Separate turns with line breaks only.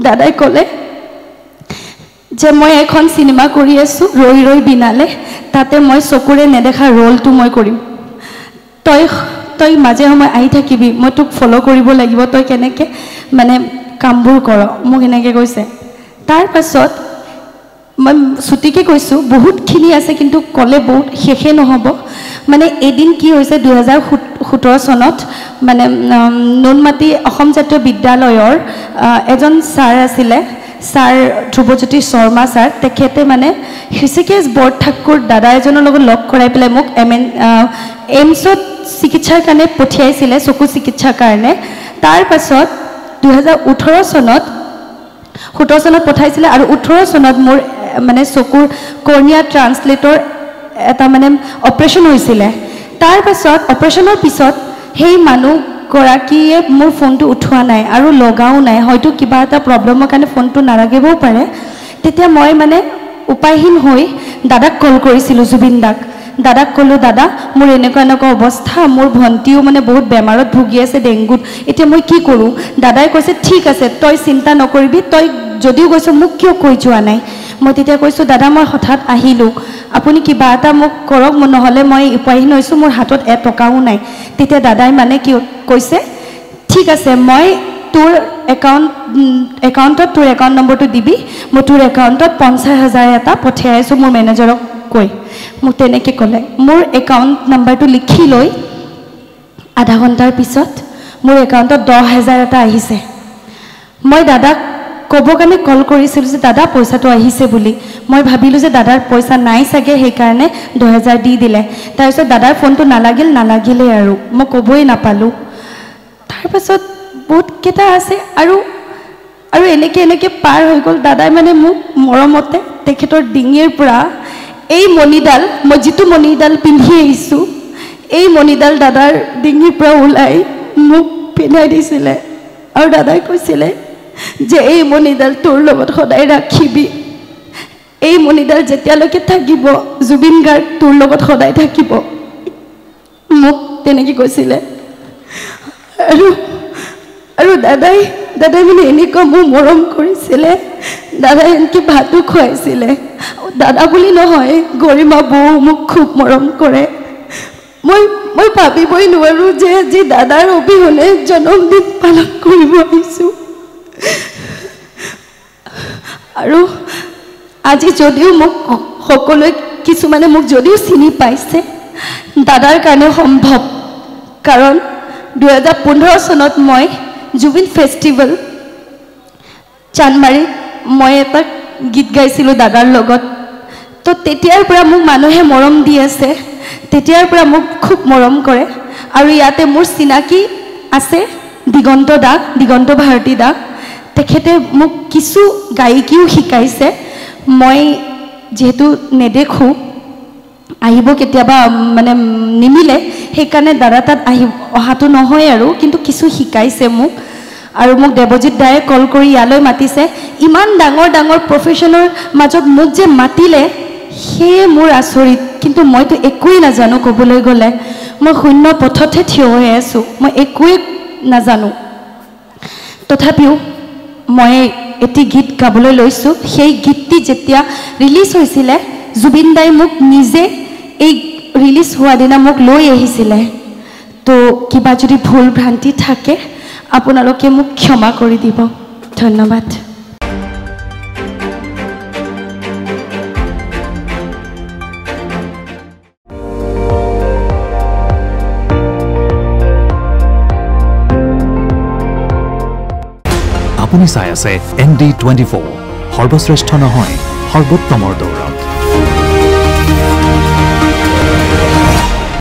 দাদাই ক'লে যে মই এখন চিনেমা কৰি আছোঁ ৰৈ ৰৈ বিনালে তাতে মই চকুৰে নেদেখা ৰোলটো মই কৰিম তই মাজে সময় আহি থাকিবি মই তোক ফ'ল' কৰিব লাগিব তই কেনেকৈ মানে কামবোৰ কৰ মোক এনেকৈ কৈছে তাৰ পাছত মই ছুটিকৈ কৈছোঁ বহুতখিনি আছে কিন্তু ক'লে বহুত শেষে নহ'ব মানে এদিন কি হৈছে 2017 চনত মানে নুনমাটি অসম জাতীয় বিদ্যালয়ৰ এজন ছাৰ আছিলে ছাৰ ধ্ৰুৱজ্যোতি শৰ্মা ছাৰ তেখেতে মানে হৃষিকেশ বৰঠাকুৰ দাদা এজনৰ লগত লগ কৰাই পেলাই মোক এইমছত চিকিৎসাৰ কাৰণে পঠিয়াইছিলে চকু চিকিৎসাৰ কাৰণে তাৰ পাছত 2017 চনত পঠাইছিলে আৰু 18 চনত মোৰ মানে চকুৰ কৰ্নিয়া ট্ৰান্সলেটৰ এটা মানে অপাৰেশ্যন হৈছিলে তাৰ পাছত অপাৰেশ্যনৰ পিছত সেই মানুহগৰাকীয়ে মোৰ ফোনটো উঠোৱা নাই আৰু লগাও নাই হয়তো কিবা এটা প্ৰব্লেমৰ কাৰণে ফোনটো নালাগিবও পাৰে তেতিয়া মই মানে উপায়হীন হৈ দাদাক কল কৰিছিলোঁ জুবিন দাদাক ক'লোঁ দাদা মোৰ এনেকুৱা অৱস্থা মোৰ ভণ্টিও মানে বহুত বেমাৰত ভুগি আছে ডেংগুত এতিয়া মই কি কৰোঁ দাদাই কৈছে ঠিক আছে তই চিন্তা নকৰিবি তই যদিও কৈছ মোক কিয় কৈ যোৱা নাই মই তেতিয়া কৈছোঁ দাদা মই হঠাৎ আহিলোঁ আপুনি কিবা এটা মোক কৰক নহ'লে মই উপায়হীন হৈছোঁ মোৰ হাতত এটকাও নাই তেতিয়া দাদাই মানে কি কৈছে ঠিক আছে মই তোৰ একাউণ্টত তোৰ একাউণ্ট নম্বৰটো দিবি মই তোৰ একাউণ্টত 50,000 এটা পঠিয়াই আছোঁ মোৰ মেনেজাৰক কৈ মোক তেনেকৈ ক'লে মোৰ একাউণ্ট নাম্বাৰটো লিখি লৈ আধা ঘণ্টাৰ পিছত মোৰ একাউণ্টত 10,000 এটা আহিছে মই দাদাক ক'ব কাৰণে কল কৰিছিলোঁ যে দাদা পইচাটো আহিছে বুলি মই ভাবিলোঁ যে দাদাৰ পইচা নাই চাগে সেইকাৰণে 10,000 দি দিলে তাৰপিছত দাদাৰ ফোনটো নালাগিলে আৰু মই ক'বই নাপালোঁ তাৰপাছত বহুতকেইটা আছে আৰু এনেকৈ পাৰ হৈ গ'ল দাদাই মানে মোক মৰমতে তেখেতৰ ডিঙিৰ পৰা এই মণিডাল মই যিটো মণিডাল পিন্ধি আহিছোঁ এই মণিডাল দাদাৰ ডিঙিৰ পৰা ওলাই মোক পিন্ধাই দিছিলে আৰু দাদাই কৈছিলে যে এই মণিডাল তোৰ লগত সদায় ৰাখিবি এই মণিডাল যেতিয়ালৈকে থাকিব জুবিন গাৰ্গ তোৰ লগত সদায় থাকিব মোক তেনেকৈ কৈছিলে আৰু দাদাই মানে এনেকুৱা মোক মৰম কৰিছিলে দাদাই এনেকৈ ভাতো খুৱাইছিলে দাদা বুলি নহয় গৰিমা বৌ মোক খুব মৰম কৰে মই ভাবিবই নোৱাৰোঁ যে আজি দাদাৰ অবিহনে জন্মদিন পালন কৰিব আহিছোঁ আৰু আজি যদিও মোক সকলোৱে কিছুমানে মোক যদিও চিনি পাইছে দাদাৰ কাৰণে সম্ভৱ কাৰণ 2015 চনত মই জুবিন ফেষ্টিভেল চানমাৰীত মই এটা গীত গাইছিলোঁ দাদাৰ লগত তো তেতিয়াৰ পৰা মোক মানুহে মৰম দি আছে তেতিয়াৰ পৰা মোক খুব মৰম কৰে আৰু ইয়াতে মোৰ চিনাকি আছে দিগন্ত ভাৰতী দা তেখেতে মোক কিছু গায়িকীও শিকাইছে মই যেহেতু নেদেখোঁ আহিব কেতিয়াবা মানে নিমিলে সেইকাৰণে দাদা তাত অহাটো নহয় আৰু কিন্তু কিছু শিকাইছে মোক আৰু মোক দেৱজিৎ দায়ে কল কৰি ইয়ালৈ মাতিছে ইমান ডাঙৰ প্ৰফেশ্যনৰ মাজত মোক যে মাতিলে সেয়ে মোৰ আচৰিত কিন্তু মইতো একোৱেই নাজানো ক'বলৈ গ'লে মই শূন্য পথতহে থিয় হৈ আছোঁ মই একোৱেই নাজানো তথাপিও মই এটি গীত গাবলৈ লৈছোঁ সেই গীতটি যেতিয়া ৰিলিজ হৈছিলে জুবিন দাই মোক নিজে এই ৰিলিজ হোৱা দিনা মোক লৈ আহিছিলে তো কিবা যদি ভুল ভ্ৰান্তি থাকে আপোনালোকে মোক ক্ষমা কৰি দিব ধন্যবাদ
আপুনি চাই আছে ND24 সৰ্বশ্ৰেষ্ঠ নহয় সৰ্বোত্তমৰ দৌৰত